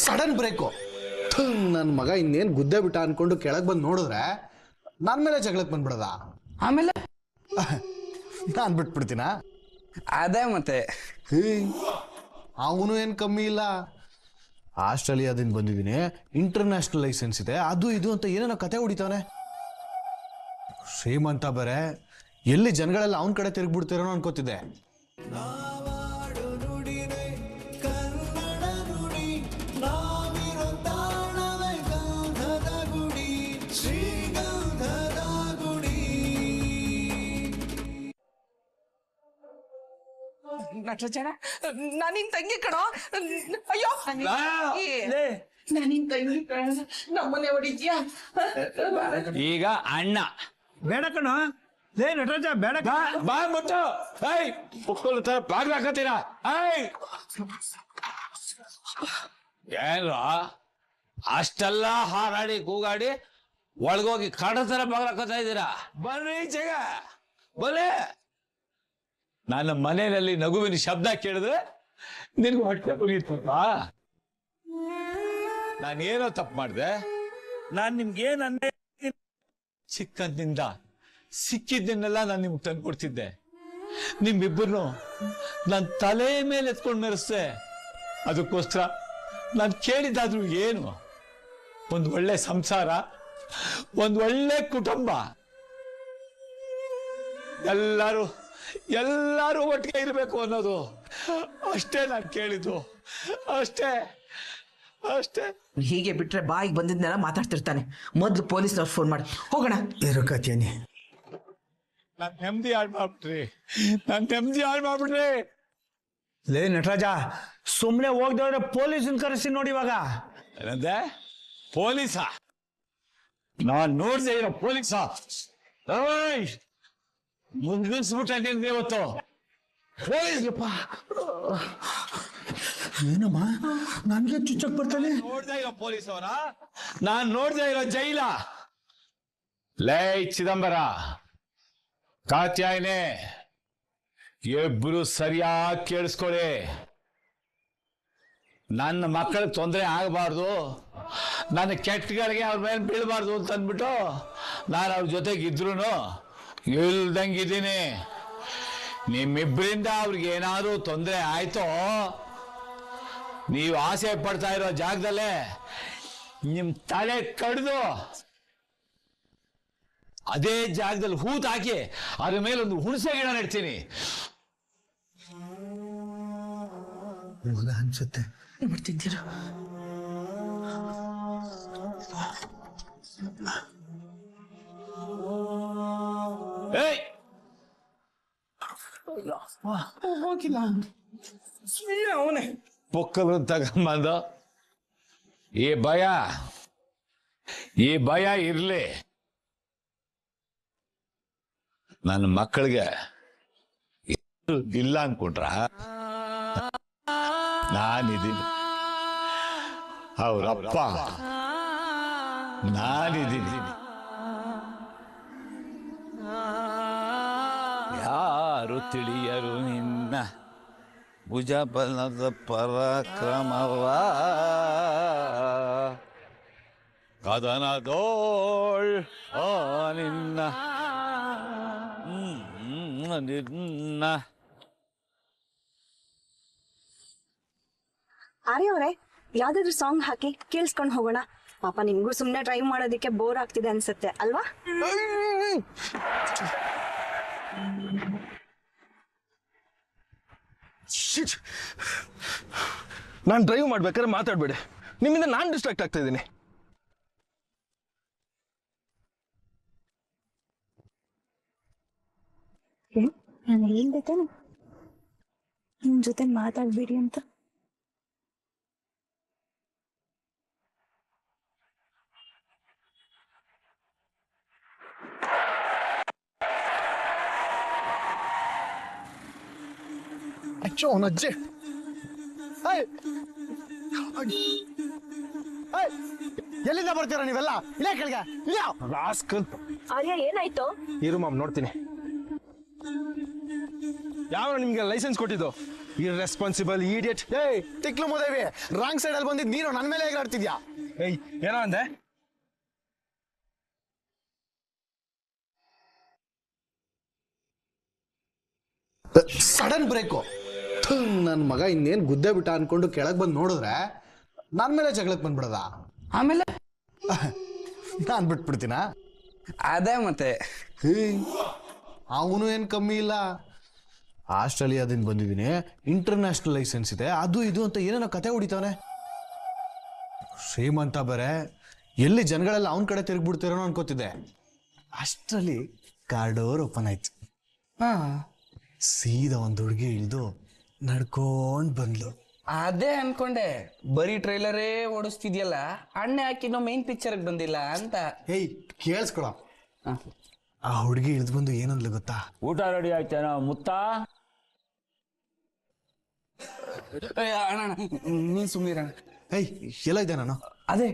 Sudden brake. ನನ್ನ ಮಗ ಇನ್ನೇನು ಗುದ್ದೆ ಬಿಟ್ಟ ಅನ್ಕೊಂಡು ಕೆಳಗೆ ಬಂದು ನೋಡಿದ್ರೆ ನನ್ನ ಮೇಲೆ ಜಗಳಕ್ಕೆ ಬಂದ್ಬಿಡದ. ಆಮೇಲೆ ನಾನು ಬಿಟ್ಬಿಡ್ತೀನ. ಅದೇ ಮತ್ತೆ ಅವನು ಏನು ಕಮ್ಮಿ ಇಲ್ಲ. ಆಸ್ಟ್ರೇಲಿಯಾದಿಂದ ಬಂದಿದ್ದೀನಿ, ಇಂಟರ್ನ್ಯಾಷನಲ್ ಲೈಸೆನ್ಸ್ ಇದೆ, ಅದು ಇದು ಅಂತ ಏನೇನೋ ಕತೆ ಹೊಡಿತಾನೆ. ಶ್ರೀಮಂತ ಬೇರೆ, ಎಲ್ಲಿ ಜನಗಳೆಲ್ಲ ಅವನ ಕಡೆ ತಿರುಗ್ಬಿಡ್ತಿರೋನೋ ಅನ್ಕೋತಿದ್ದೆ. ನಟರಾಜನ ನಾನಿನ್ ತಂಗಿ ಕಣೋ. ಅಯ್ಯೋ ನಾನಿನ್ ತಂಗಿ ಕಣ. ನಮ್ಮನೆ ಹೊಡಿದ್ಯಾ? ಈಗ ಅಣ್ಣ ಬೇಡ ಕಣೋ. ಲೇ ನಟರಾಜ ಬೇಡ. ಬಾ ಮುಟ್ಟು. ಮಕ್ಕಳು ತರ ಬಾಗ್ಲ ಹಾಕತ್ತೀರಾ? ಏನ್ರ ಅಷ್ಟೆಲ್ಲ ಹಾರಾಡಿ ಕೂಗಾಡಿ ಒಳಗೋಗಿ ಕಡ ತರ ಬಾಗ್ಲ ಹಾಕತ್ತಾ ಇದ್ದೀರಾ? ಬರ್ರಿ ಜಗ ಬಲೆ. ನನ್ನ ಮನೆಯಲ್ಲಿ ನಗುವಿನ ಶಬ್ದ ಕೇಳಿದ್ರೆ ನಿನ್ಗೂ ಹೊಟ್ಟೆ ಮುಗಿತಪ್ಪ. ನಾನೇನೋ ತಪ್ಪು ಮಾಡಿದೆ? ನಾನ್ ನಿಮ್ಗೇನ್ ಅಂದೆ? ಚಿಕ್ಕಂದಿಂದ ಸಿಕ್ಕಿದ್ದನ್ನೆಲ್ಲ ನಾನು ನಿಮ್ಗೆ ತಂದು ಕೊಡ್ತಿದ್ದೆ. ನಿಮ್ಮಿಬ್ಬರನ್ನು ನನ್ನ ತಲೆ ಮೇಲೆ ಎತ್ಕೊಂಡು ಮೆರೆಸ್ದೆ. ಅದಕ್ಕೋಸ್ಕರ ನಾನು ಕೇಳಿದ್ದಾದ್ರೂ ಏನು? ಒಂದು ಒಳ್ಳೆ ಸಂಸಾರ, ಒಂದು ಒಳ್ಳೆ ಕುಟುಂಬ, ಎಲ್ಲರೂ ಒಟ್ಟಿಗೆ ಇರಬೇಕು ಅನ್ನೋದು ಅಷ್ಟೇ ನಾನು ಕೇಳಿದ್ದು. ಅಷ್ಟೇ ಅಷ್ಟೇ. ಹೀಗೆ ಬಿಟ್ರೆ ಬಾಯಿಗೆ ಬಂದಿದ್ನೆಲ್ಲ ಮಾತಾಡ್ತಿರ್ತಾನೆ. ಮೊದ್ಲು ಪೊಲೀಸ್ನವ್ರು ಫೋನ್ ಮಾಡಿ ಹೋಗೋಣ. ಇರೋಕತ್ತೀನಿ. ನಾನು ನೆಮ್ಮದಿ ಹಾಳು ಮಾಡ್ಬಿಟ್ರಿ. ಲೇ ನಟರಾಜ ಸುಮ್ನೆ ಹೋಗ್ದವ್ರೆ ಪೊಲೀಸನ್ ಕರೆಸಿ ನೋಡಿ. ಇವಾಗ ಏನಂದೆ? ಪೊಲೀಸ? ನಾನ್ ನೋಡ್ದೆ ಇರೋ ಪೊಲೀಸ ಮುಗಿಸ್ಬಿಟ್ಟೆ ಇವತ್ತು. ಪೊಲೀಸ್ಪ್ಪ ಏನಮ್ಮ ನನ್ಗೆ ಚುಚ್ಚಕ್ ಬರ್ತಾನೆ. ನೋಡ್ದೆ ಇರೋ ಪೊಲೀಸ್ ಅವರ, ನಾನ್ ನೋಡ್ದೆ ಇರೋ ಜೈಲ. ಲೈ ಚಿದಂಬರ, ಕಾತ್ಯಾಯನೆ, ಇಬ್ರು ಸರಿಯಾಗಿ ಕೇಳಿಸ್ಕೊಳ್ಳಿ. ನನ್ನ ಮಕ್ಕಳಿಗೆ ತೊಂದರೆ ಆಗಬಾರ್ದು, ನನ್ನ ಕೆಟ್ಟಗಳಿಗೆ ಅವ್ರ ಮೇಲೆ ಬೀಳಬಾರ್ದು ಅಂತ ಅಂದ್ಬಿಟ್ಟು ನಾನು ಅವ್ರ ಜೊತೆಗಿದ್ರು ಇಲ್ದಂಗಿದ್ದೀನಿ. ನಿಮ್ಮಿಬ್ಬರಿಂದ ಅವ್ರಿಗೆ ಏನಾದ್ರು ತೊಂದರೆ ಆಯ್ತೋ, ನೀವು ಆಸೆ ಪಡ್ತಾ ಇರೋ ಜಾಗದಲ್ಲೇ ನಿಮ್ ತಲೆ ಕಡ್ದು ಅದೇ ಜಾಗದಲ್ಲಿ ಹೂತ್ ಹಾಕಿ ಅದ್ರ ಮೇಲೆ ಒಂದು ಹುಣಸೆ ಗಿಡ ನೆಡ್ತೀನಿ. ಅನ್ಸುತ್ತೆ ಮಾಡ್ತಿದ್ದೀರ. ಹೋಗಿಲ್ಲ ಅವನೇ ಪೊಕ್ಕಲು ತಗೊಂಬಂದು ಈ ಭಯ ಇರ್ಲಿ. ನನ್ನ ಮಕ್ಕಳಿಗೆ ಇಲ್ಲ ಅನ್ಕೊಂಡ್ರ? ನಾನಿದ್ದೀನಿ, ಅವರಪ್ಪ ನಾನಿದ್ದೀನಿ. ಯಾರು ತಿಳಿಯರು ನಿನ್ನ ಭುಜಬಲದ ಪರಾಕ್ರಮವ, ಕದನದೋಳ್ ನಿನ್ನ ನಿನ್ನ. ಆರ್ಯ ಅವರೇ, ಯಾವ್ದಾದ್ರು ಸಾಂಗ್ ಹಾಕಿ ಕೇಳಿಸ್ಕೊಂಡು ಹೋಗೋಣ. ಪಾಪ ನಿಮ್ಗೂ ಸುಮ್ನೆ ಡ್ರೈವ್ ಮಾಡೋದಕ್ಕೆ ಬೋರ್ ಆಗ್ತಿದೆ ಅನ್ಸುತ್ತೆ ಅಲ್ವಾ? ನಾನು ಡ್ರೈವ್ ಮಾಡ್ಬೇಕಾದ್ರೆ ಮಾತಾಡ್ಬೇಡಿ, ನಿಮ್ಮಿಂದ ನಾನು ಡಿಸ್ಟ್ರಾಕ್ಟ್ ಆಗ್ತಾ ಇದ್ದೀನಿ. ನಾನು ಹೇಳ್ಬೇಕೇನು ನಿಮ್ ಜೊತೆ ಮಾತಾಡ್ಬೇಡಿ ಅಂತ? ಅಚ್ಚೋ ಅಜ್ಜಿ, ಎಲ್ಲಿಂದ ಬರ್ತೀರಾ ನೀವೆಲ್ಲ? ಇಲ್ಲ ಕೆಳಗೆ ಆರ್ಯ ಏನಾಯ್ತು? ಇರು ಮಾಮ್, ನೋಡ್ತೀನಿ. ಯಾವ ನಿಮ್ಗೆ ಲೈಸೆನ್ಸ್ ಕೊಟ್ಟಿದ್ದು ಇರ್ರೆಸ್ಪಾನ್ಸಿಬಲ್ ಇಡಿಯಟ್. ಏಯ್ ತಿಕ್ಲು ಮೋದೇವಿ, ರಾಂಗ್ ಸೈಡ್ ಅಲ್ಲಿ ಬಂದಿದ್ ನೀನು ನನ್ನ ಮೇಲೆ ಹೇಗೆ ಆಡ್ತಿದ್ಯಾ? ಏಯ್ ಏನೋ ಅಂದೆ? Sudden brake. ನನ್ನ ಮಗ ಇನ್ನೇನ್ ಗುದ್ದೆ ಬಿಟ್ಟ ಅನ್ಕೊಂಡು ಕೆಳಗ್ ಬಂದು ನೋಡಿದ್ರೆ ನನ್ನ ಮೇಲೆ ಜಗಳಕ್ಕೆ ಬಂದ್ಬಿಡದ. ಆಮೇಲೆ ನಾನ್ ಬಿಟ್ಬಿಡ್ತೀನ? ಅದೇ ಮತ್ತೆ ಅವನು ಏನ್ ಕಮ್ಮಿ ಇಲ್ಲ. ಆಸ್ಟ್ರೇಲಿಯಾದಿಂದ ಬಂದಿದ್ದೀನಿ, ಇಂಟರ್ನ್ಯಾಷನಲ್ ಲೈಸೆನ್ಸ್ ಇದೆ, ಅದು ಇದು ಅಂತ ಏನೇನೋ ಕತೆ ಹೊಡಿತಾವನೆ. ಶ್ರೀಮಂತ ಬೇರೆ, ಎಲ್ಲಿ ಜನಗಳೆಲ್ಲ ಅವನ ಕಡೆ ತಿರುಗ್ಬಿಡ್ತಿರೋನೋ ಅನ್ಕೋತಿದ್ದೆ. ಅಷ್ಟರಲ್ಲಿ ಕಾರ್ಡೋರ್ ಓಪನ್ ಆಯ್ತು. ಹಾ ಸೀದಾ ಒಂದು ಹುಡುಗಿ ಇಳಿದು ನಡ್ಕೊಂಡ್ ಬಂದ್ಲು. ಅದೇ ಅನ್ಕೊಂಡೆ, ಬರೀ ಟ್ರೈಲರೇ ಓಡಿಸ್ತಿದ್ಯಲ್ಲ, ಅಣ್ಣೆ ಹಾಕಿನೋ ಮೈನ್ ಪಿಕ್ಚರ್ಗೆ ಬಂದಿಲ್ಲ ಅಂತ. ಹೇಯ್ ಕೇಳಿಸ್ಕೊಳ, ಆ ಹುಡುಗಿ ಇಳಿದು ಬಂದು ಏನಂದ್ಲು ಗೊತ್ತಾ? ಊಟ ರೆಡಿ ಆಯ್ತೇನೋ ಮುತ್ತ? ಅಣ್ಣ ನೀನ್ ಸುಮ್ಮನಿರ. ಏಯ್ ಎಲ್ಲ ಇದೆ ನಾನು. ಅದೇ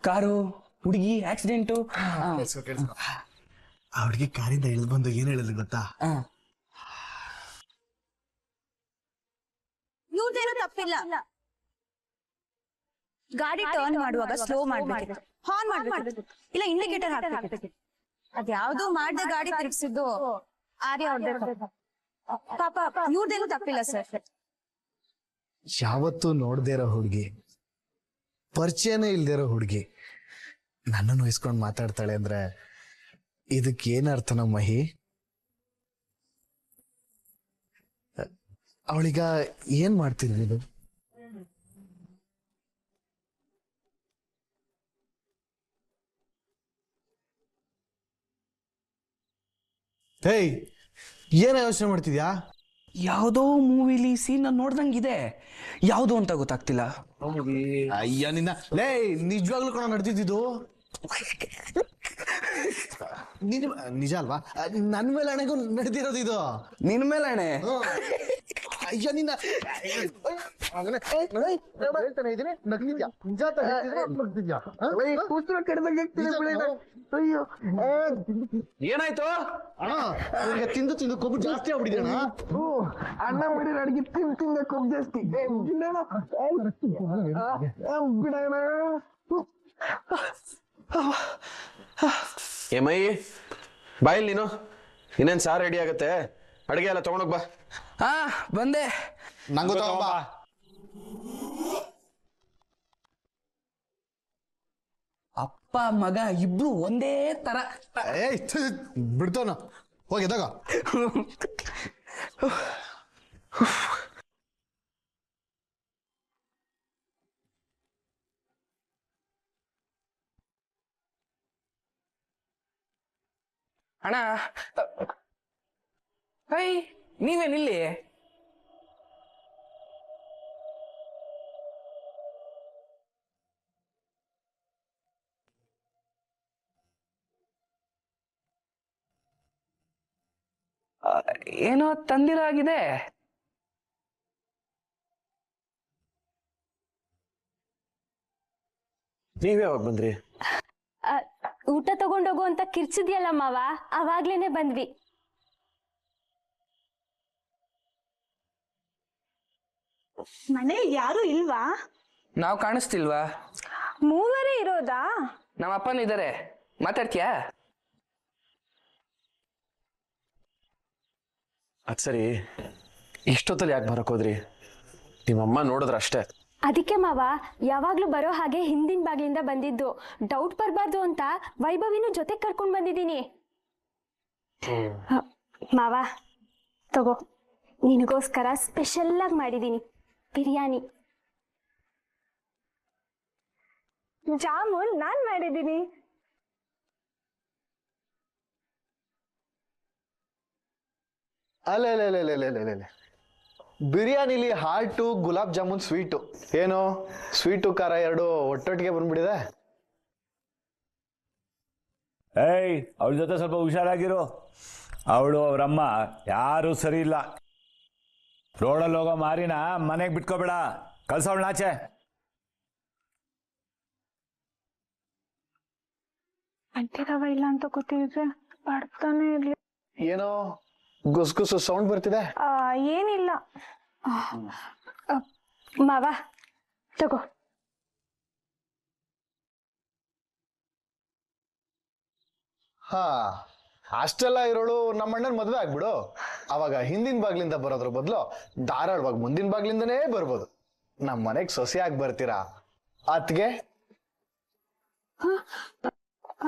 ಕಾರು, ಹುಡುಗಿ, ಆಕ್ಸಿಡೆಂಟು. ಆ ಹುಡುಗಿ ಕಾರಿಂದ ಇಳಿದು ಬಂದು ಏನ್ ಹೇಳಿದ್ಲು ಗೊತ್ತಾ? ಇವ್ರದೇನು ತಪ್ಪಿಲ್ಲ. ಗಾಡಿ ಟರ್ನ್ ಮಾಡುವಾಗ ಸ್ಲೋ ಮಾಡ್ಬೇಕು, ಹಾರ್ನ್ ಮಾಡ್ಬೇಕು, ಇಲ್ಲ ಇಂಡಿಕೇಟರ್ ಹಾಕ್ಬೇಕು. ಅದ್ಯಾವ್ದು ಮಾಡ್ದೆ ಗಾಡಿ ತಿರ್ಗಿಸಿದ್ದು ಆರ್ಯ ಅವ್ರದ್ದೇ ಪಾಪ. ಇವ್ರದೇನು ತಪ್ಪಿಲ್ಲ ಸರ್. ಯಾವತ್ತೂ ನೋಡ್ದೇ ಇರೋ ಹುಡುಗಿ, ಪರಿಚಯನೇ ಇಲ್ದೇ ಇರೋ ಹುಡುಗಿ ನನ್ನನ್ನು ವಹಿಸ್ಕೊಂಡು ಮಾತಾಡ್ತಾಳೆ ಅಂದ್ರೆ ಇದಕ್ಕೆ ಏನ್ ಅರ್ಥ ನಮ್ಮ ಮಹಿ? ಅವಳೀಗ ಏನ್ ಮಾಡ್ತಿದ್ವಿ ಇದು? ಹೇಯ್ ಏನ ಯೋಚನೆ ಮಾಡ್ತಿದ್ಯಾ? ಯಾವುದೋ ಮೂವಿಲಿ ಸೀನ್ ನೋಡ್ದಂಗಿದೆ, ಯಾವುದು ಅಂತ ಗೊತ್ತಾಗ್ತಿಲ್ಲ. ಅಯ್ಯ ನಿನ್ನ ಲೇ, ನಿಜವಾಗ್ಲೂ ಕಣ ನಡೆದಿದ್ದು ನಿಜ ಅಲ್ವಾ? ನನ್ ಮೇಲೆ ಹಣೆಗೂ ನಡೆದಿರೋದು ಇದು. ನಿನ್ ಮೇಲೆ ಅಣ್ಣೆ. ಅಯ್ಯ ನಿನ್ನ ಏನಾಯ್ತು ಅಣ್ಣ, ನಿನಗೆ ತಿಂದು ತಿಂದು ಕೊಬ್ಬು ಜಾಸ್ತಿ ಆಗ್ಬಿಟ್ಟಿದೆ ಅಣ್ಣ ಮಾಡಿರೋ ಅಡಿಗೆ ತಿಂದ ಕೊಬ್ಬು ಜಾಸ್ತಿ ಬಿಡೋಣ. ಏಮೈ ಬಾಯಿಲ್ ನೀನು ಇನ್ನೇನ್ ಸಾರ್ ರೆಡಿ ಆಗತ್ತೆ, ಅಡಿಗೆ ಎಲ್ಲ ತಗೊಂಡೋಗ್ ಬಾ. ಹಾ ಬಂದೆ. ನಂಗೂ ತಗೊಂಬ. ಅಪ್ಪ ಮಗ ಇಬ್ರು ಒಂದೇ ತರ. ಏಯ್ ಬಿಡ್ತಾನ, ಹೋಗಿ ತಗೋ. ಅಣ್ಣ ಹೈ, ನೀವೇನಿಲ್ಲಿ? ಏನೋ ತಂದಿರೋ ಆಗಿದೆ. ನೀವ್ ಯಾವಾಗ ಬಂದ್ರಿ? ಊಟ ತಗೊಂಡೋಗು ಅಂತ ಕಿರ್ಚಿದ್ಯಲ್ಲ ಮಾವ, ಅವಾಗ್ಲೇನೆ ಬಂದ್ವಿ. ಮನೇಲಿ ಯಾರು ಇಲ್ವಾ? ನಾವ್ ಕಾಣಿಸ್ತಿಲ್ವಾ? ಮೂವರೇ ಇರೋದಾ? ನಮ್ಮ ಅಪ್ಪನ ಇದಾರೆ, ಮಾತಾಡ್ತೀಯಾ? ಅದ್ ಸರಿ, ಇಷ್ಟೊತ್ತಲ್ಲಿ ಯಾಕೆ ಬರಕ್ ಹೋದ್ರಿ? ನಿಮ್ಮಮ್ಮ ನೋಡಿದ್ರ ಅಷ್ಟೇ. ಅದಕ್ಕೆ ಮಾವ ಯಾವಾಗ್ಲೂ ಬರೋ ಹಾಗೆ ಹಿಂದಿನ ಬಾಗಿಲಿಂದ ಬಂದಿದ್ದು, ಡೌಟ್ ಬರಬಾರ್ದು ಅಂತ ವೈಭವಿನೂ ಜೊತೆ ಕರ್ಕೊಂಡ್ ಬಂದಿದ್ದೀನಿ. ಮಾವ ತಗೋ, ನಿನಗೋಸ್ಕರ ಸ್ಪೆಷಲ್ ಆಗಿ ಮಾಡಿದ್ದೀನಿ ಬಿರಿಯಾನಿ. ಜಾಮೂನ್ ನಾನ್ ಮಾಡಿದ್ದೀನಿ. ಅಲ್ಲ ಬಿರಿಯಾನಿಲಿ ಹಾರ್ಟು, ಗುಲಾಬ್ ಜಾಮೂನ್, ಸ್ವೀಟು. ಏನು ಸ್ವೀಟು ಖಾರ ಎರಡು ಒಟ್ಟೊಟ್ಟಿಗೆ ಬಂದ್ಬಿಟ್ಟಿದೆ. ಏಯ್ ಅವಳ ಜೊತೆ ಸ್ವಲ್ಪ ಹುಷಾರಾಗಿರು. ಅವಳು ಅವರಮ್ಮ ಯಾರು ಸರಿ ಇಲ್ಲ. ರೋಡಲ್ಲಿ ಹೋಗೋ ಮಾರಿನ ಮನೆಗೆ ಬಿಟ್ಕೋಬೇಡ, ಕಳ್ಸವಳ ಆಚೆ. ಅಂಟಿರವ ಇಲ್ಲ ಅಂತ ಗೊತ್ತಿದ್ರೆ ಬರ್ತಾನೆ ಇರ್ಲಿ. ಏನೋ ಗುಸ್ಗುಸು ಸೌಂಡ್ ಬರ್ತಿದೆ. ಏನಿಲ್ಲ ಮಾವ ತಗೋ. ಹಾ, ಅಷ್ಟೆಲ್ಲ ಇರೋಳು ನಮ್ಮ ಅಣ್ಣನ ಮದ್ವೆ ಆಗ್ಬಿಡು. ಅವಾಗ ಹಿಂದಿನ ಬಾಗ್ಲಿಂದ ಬರೋದ್ರ ಬದಲು ಧಾರಾಳವಾಗಿ ಮುಂದಿನ ಬಾಗ್ಲಿಂದನೇ ಬರ್ಬೋದು. ನಮ್ಮ ಮನೆಗ್ ಸೊಸೆಯಾಗಿ ಬರ್ತೀರಾ ಅತ್ಗೆ?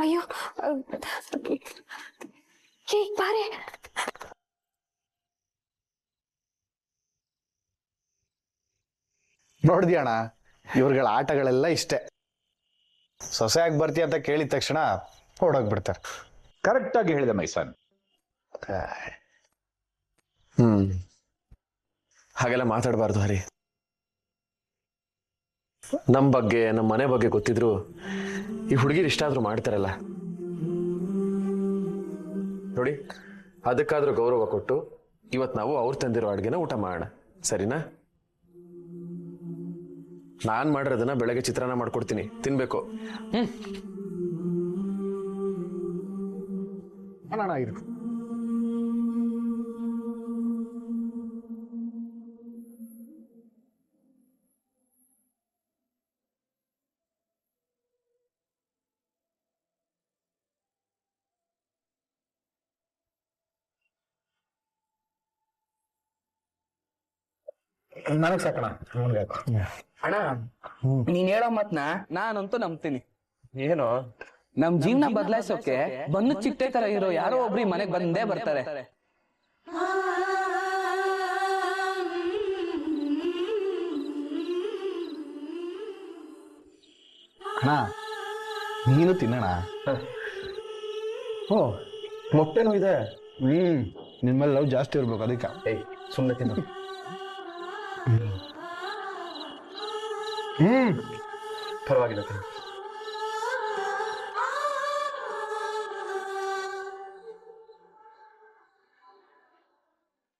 ಅಯ್ಯೋ ಕೇಕ್ ಬಾರೆ. ನೋಡ್ದ್ಯಣ್ಣ, ಇವ್ರಗಳ ಆಟಗಳೆಲ್ಲ ಇಷ್ಟೇ. ಸೊಸೆಯಾಗಿ ಬರ್ತೀಯ ಅಂತ ಕೇಳಿದ ತಕ್ಷಣ ಓಡೋಗ್ಬಿಡ್ತಾರೆ. ಕರೆಕ್ಟ್ ಆಗಿ ಹೇಳಿದೆ ಮೈಸನ್. ಹಾಗೆಲ್ಲ ಮಾತಾಡಬಾರ್ದು ಹರಿ. ನಮ್ಮ ಬಗ್ಗೆ ನಮ್ಮ ಮನೆ ಬಗ್ಗೆ ಗೊತ್ತಿದ್ರು ಈ ಹುಡುಗಿರು ಇಷ್ಟ ಆದ್ರೂ ಮಾಡ್ತಾರಲ್ಲ ನೋಡಿ. ಅದಕ್ಕಾದ್ರೂ ಗೌರವ ಕೊಟ್ಟು ಇವತ್ತು ನಾವು ಅವ್ರು ತಂದಿರೋ ಅಡ್ಗೆನ ಊಟ ಮಾಡೋಣ, ಸರಿನಾ? ನಾನ್ ಮಾಡಿರೋದನ್ನ ಬೆಳಗ್ಗೆ ಚಿತ್ರಾನ್ನ ಮಾಡ್ಕೊಡ್ತೀನಿ, ತಿನ್ಬೇಕು. ನನಗ್ ಸಾಕಣ. ಅಣ್ಣ ನೀನ್ ಹೇಳೋ ಮಾತ್ನ ನಾನಂತೂ ನಂಬ್ತೀನಿ. ಏನೋ ನಮ್ ಜೀವನ ಬದಲಾಯಿಸೋಕೆ ಬಂದು ಚಿಟ್ಟೆ ತರ ಇರೋ ಯಾರೋ ಒಬ್ರು ಈ ಮನೆಗ್ ಬಂದೇ ಬರ್ತಾರೆ. ಅಣ್ಣ ನೀನು ತಿನ್ನಣ. ಓ, ಮೊಟ್ಟೆನೂ ಇದೆ. ನಿನ್ಮೇಲೆ ಲವ್ ಜಾಸ್ತಿ ಇರ್ಬೇಕು ಅದಕ್ಕೆ. ಸುಮ್ಮನೆ ತಿನ್ನು. ಪರವಾಗಿಲ್ಲ.